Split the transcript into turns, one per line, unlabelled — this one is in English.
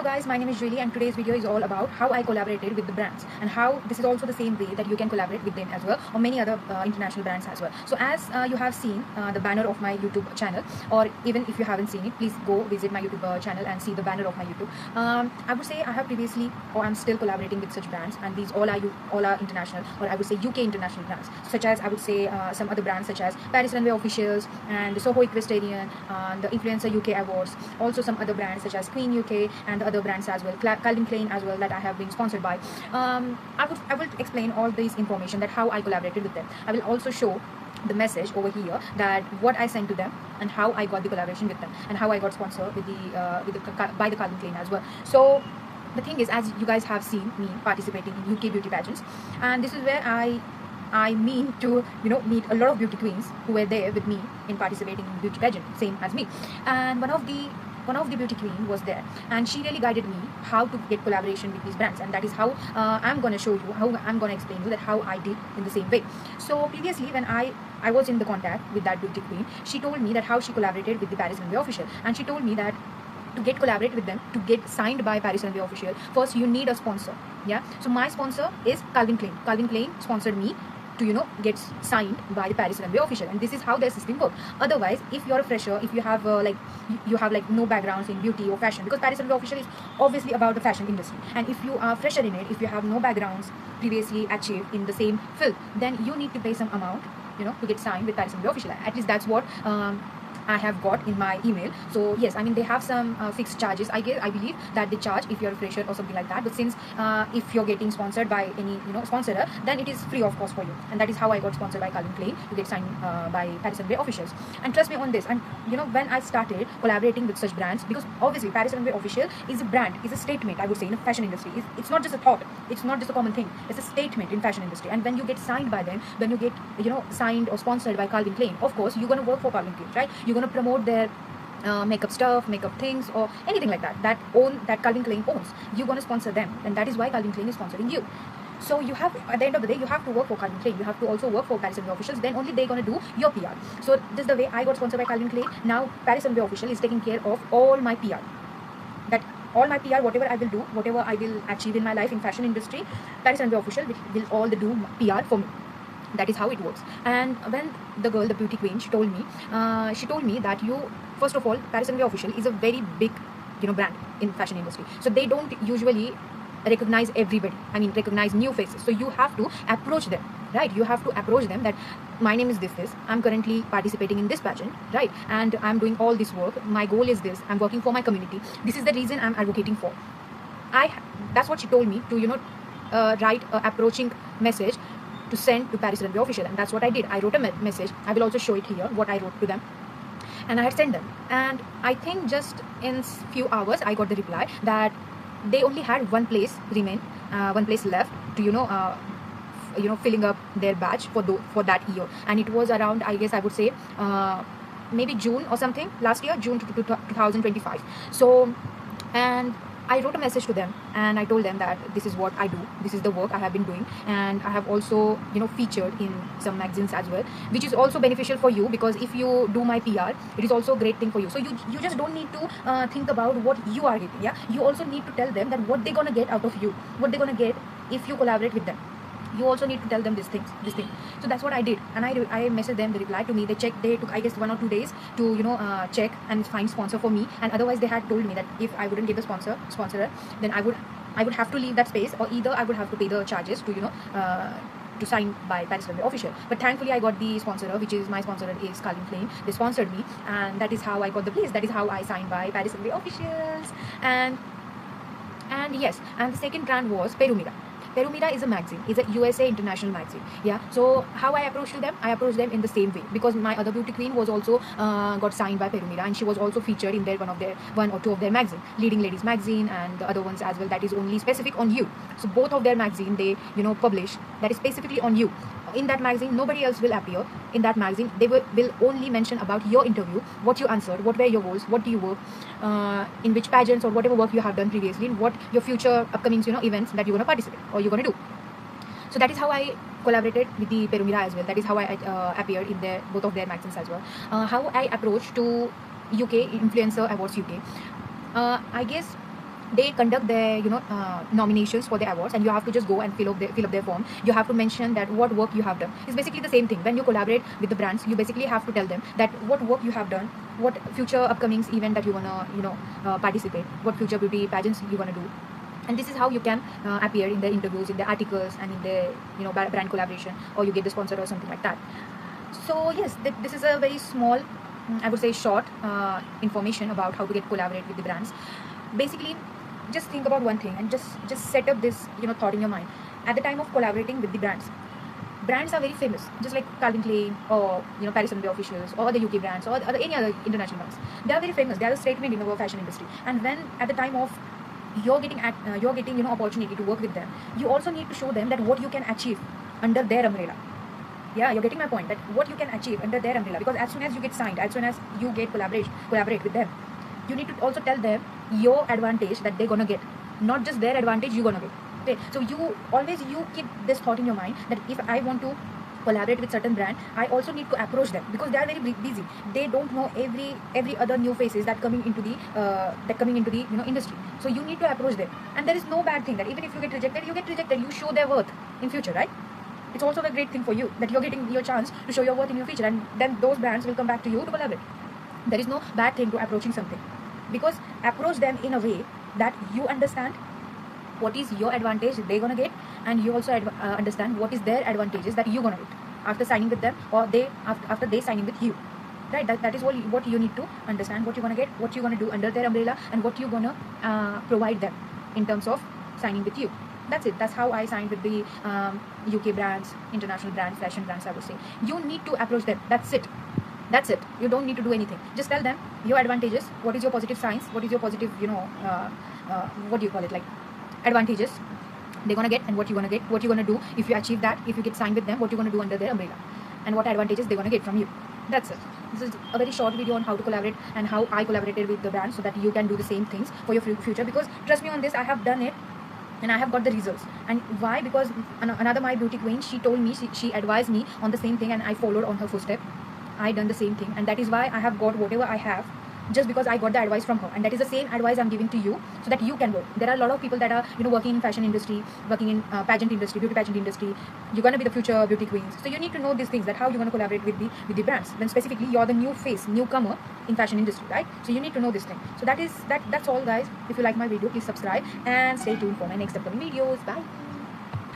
guys, my name is Julie and today's video is all about how I collaborated with the brands and how this is also the same way that you can collaborate with them as well, or many other international brands as well. So as you have seen the banner of my YouTube channel, or even if you haven't seen it, please go visit my YouTube channel and see the banner of my YouTube. I would say I have previously, or I'm still collaborating with such brands, and these all are international, or I would say UK international brands, such as I would say some other brands such as Paris Runway Officials and the Soho Equestrian, the Influencer UK Awards, also some other brands such as Queen UK and the other brands as well, Calvin Klein as well, that I have been sponsored by. I will explain all this information, that how I collaborated with them. I will also show the message over here, that what I sent to them and how I got the collaboration with them and how I got sponsored with by the Calvin Klein as well. So the thing is, as you guys have seen me participating in UK beauty pageants, and this is where I mean to meet a lot of beauty queens who were there with me in participating in beauty pageant, same as me. And one of the beauty queen was there, and she really guided me how to get collaboration with these brands, and that is how I'm going to show you, how I'm going to explain you that how I did in the same way. So previously, when I was in the contact with that beauty queen, she told me that how she collaborated with the Paris Runway Official, and she told me that to get collaborate with them, to get signed by Paris Runway Official, first you need a sponsor. Yeah, so my sponsor is Calvin Klein. Calvin Klein sponsored me to get signed by the Paris Runway Official, and this is how their system works. Otherwise, if you're a fresher, if you have you have no backgrounds in beauty or fashion, because Paris Runway Official is obviously about the fashion industry, and if you are fresher in it, if you have no backgrounds previously achieved in the same field, then you need to pay some amount to get signed with Paris Runway Official. At least that's what I have got in my email. So yes, I mean, they have some fixed charges. I believe that they charge if you're a fresher or something like that. But since if you're getting sponsored by any sponsor, then it is free of cost for you. And that is how I got sponsored by Calvin Klein, to get signed by Paris Runway Officials. And trust me on this. And when I started collaborating with such brands, because obviously Paris Runway Official is a brand, is a statement, I would say, in the fashion industry. It's not just a thought. It's not just a common thing. It's a statement in fashion industry. And when you get signed by them, when you get signed or sponsored by Calvin Klein, of course you're gonna work for Calvin Klein, right? You're gonna promote their makeup stuff, makeup things, or anything like that Calvin Klein owns. You're gonna sponsor them, and that is why Calvin Klein is sponsoring you. So you have, at the end of the day, you have to work for Calvin Klein. You have to also work for Paris Runway Officials. Then only they're gonna do your PR. So this is the way I got sponsored by Calvin Klein. Now Paris Runway Official is taking care of all my PR. That all my PR, whatever I will do, whatever I will achieve in my life in fashion industry, Paris Runway Official will all do PR for me. That is how it works. And when the girl, the beauty queen, she told me that first of all, Paris Runway Official is a very big brand in fashion industry, so they don't usually recognize everybody. I mean, recognize new faces. So you have to approach them, right? You have to approach them that my name is this, I'm currently participating in this pageant, right? And I'm doing all this work. My goal is this. I'm working for my community. This is the reason I'm advocating for. That's what she told me, to write a approaching message to send to Paris Runway Official, and that's what I did. I wrote a message. I will also show it here, what I wrote to them, and I had sent them. And I think just in few hours I got the reply that they only had one place left to filling up their batch for that year, and it was around, I guess I would say maybe June or something, last year, June 2025. So, and I wrote a message to them, and I told them that this is what I do, this is the work I have been doing, and I have also featured in some magazines as well, which is also beneficial for you, because if you do my PR, it is also a great thing for you. So you just don't need to think about what you are getting. Yeah, you also need to tell them that what they're gonna get out of you, what they're gonna get if you collaborate with them. You also need to tell them this thing. So that's what I did, and I messaged them. They replied to me. They took, I guess, 1 or 2 days to check and find sponsor for me. And otherwise they had told me that if I wouldn't get the sponsor, then I would have to leave that space, or either I would have to pay the charges to sign by Paris Runway Official. But thankfully I got the sponsor, which is my sponsor is Calvin Klein. They sponsored me, and that is how I got the place. That is how I signed by Paris Runway Officials. And yes, and the second brand was Perumira. Perumira is a magazine, is a USA international magazine. Yeah. So how I approached them? I approached them in the same way, because my other beauty queen was also got signed by Perumira, and she was also featured in their one or two of their magazine, Leading Ladies magazine, and the other ones as well, that is only specific on you. So both of their magazine they publish that is specifically on you. In that magazine, nobody else will appear. In that magazine, they will only mention about your interview, what you answered, what were your goals, what do you work, in which pageants or whatever work you have done previously, what your future upcoming events that you're going to participate or you're going to do. So that is how I collaborated with the Perumira as well. That is how I appeared in both of their magazines as well. How I approached to UK Influencer Awards UK. I guess they conduct their nominations for the awards, and you have to just go and fill up their form. You have to mention that what work you have done. It's basically the same thing. When you collaborate with the brands, you basically have to tell them that what work you have done, what future upcoming event that you wanna participate, what future beauty pageants you wanna do. And this is how you can appear in the interviews, in the articles, and in the brand collaboration, or you get the sponsor or something like that. So yes, this is a very small, I would say short information about how to get collaborate with the brands. Basically, just think about one thing and just set up this thought in your mind. At the time of collaborating with the brands are very famous, just like Calvin Klein, or Paris Sunday officials, or the UK brands, or any other international brands. They are very famous. They are a statement in our fashion industry. And when at the time of you're getting opportunity to work with them, you also need to show them that what you can achieve under their umbrella. Yeah, you're getting my point, that what you can achieve under their umbrella. Because as soon as you get signed, as soon as you get collaborate with them, you need to also tell them your advantage that they're gonna get, not just their advantage you're gonna get. Okay, so you keep this thought in your mind that if I want to collaborate with certain brand, I also need to approach them, because they are very busy. They don't know every other new faces that coming into the industry. So you need to approach them, and there is no bad thing that even if you get rejected, you show their worth in future, right? It's also a great thing for you that you're getting your chance to show your worth in your future, and then those brands will come back to you to collaborate. There is no bad thing to approaching something, because approach them in a way that you understand what is your advantage they're gonna get, and you also understand what is their advantages that you're gonna get after signing with them, or after they signing with you, right? That is what you need to understand, what you're gonna get, what you're gonna do under their umbrella, and what you're gonna provide them in terms of signing with you. That's it. That's how I signed with the UK brands, international brands, fashion brands, I would say. You need to approach them. That's it. You don't need to do anything. Just tell them your advantages, what is your positive signs, what is your positive what do you call it, like advantages they're gonna get, and what you're gonna get, what you're gonna do if you achieve that, if you get signed with them, what you're gonna do under their umbrella, and what advantages they're gonna get from you. That's it. This is a very short video on how to collaborate and how I collaborated with the brand, so that you can do the same things for your future. Because trust me on this, I have done it and I have got the results. And why? Because another my beauty queen, she told me, she advised me on the same thing, and I followed on her footstep. I done the same thing, and that is why I have got whatever I have, just because I got the advice from her. And that is the same advice I'm giving to you, so that you can work. There are a lot of people that are working in fashion industry, working in pageant industry, beauty pageant industry. You're gonna be the future beauty queens, so you need to know these things, that how you're gonna collaborate with the brands. Then specifically, you're the newcomer in fashion industry, right? So you need to know this thing. So that's all, guys. If you like my video, please subscribe and stay tuned for my next upcoming videos. Bye.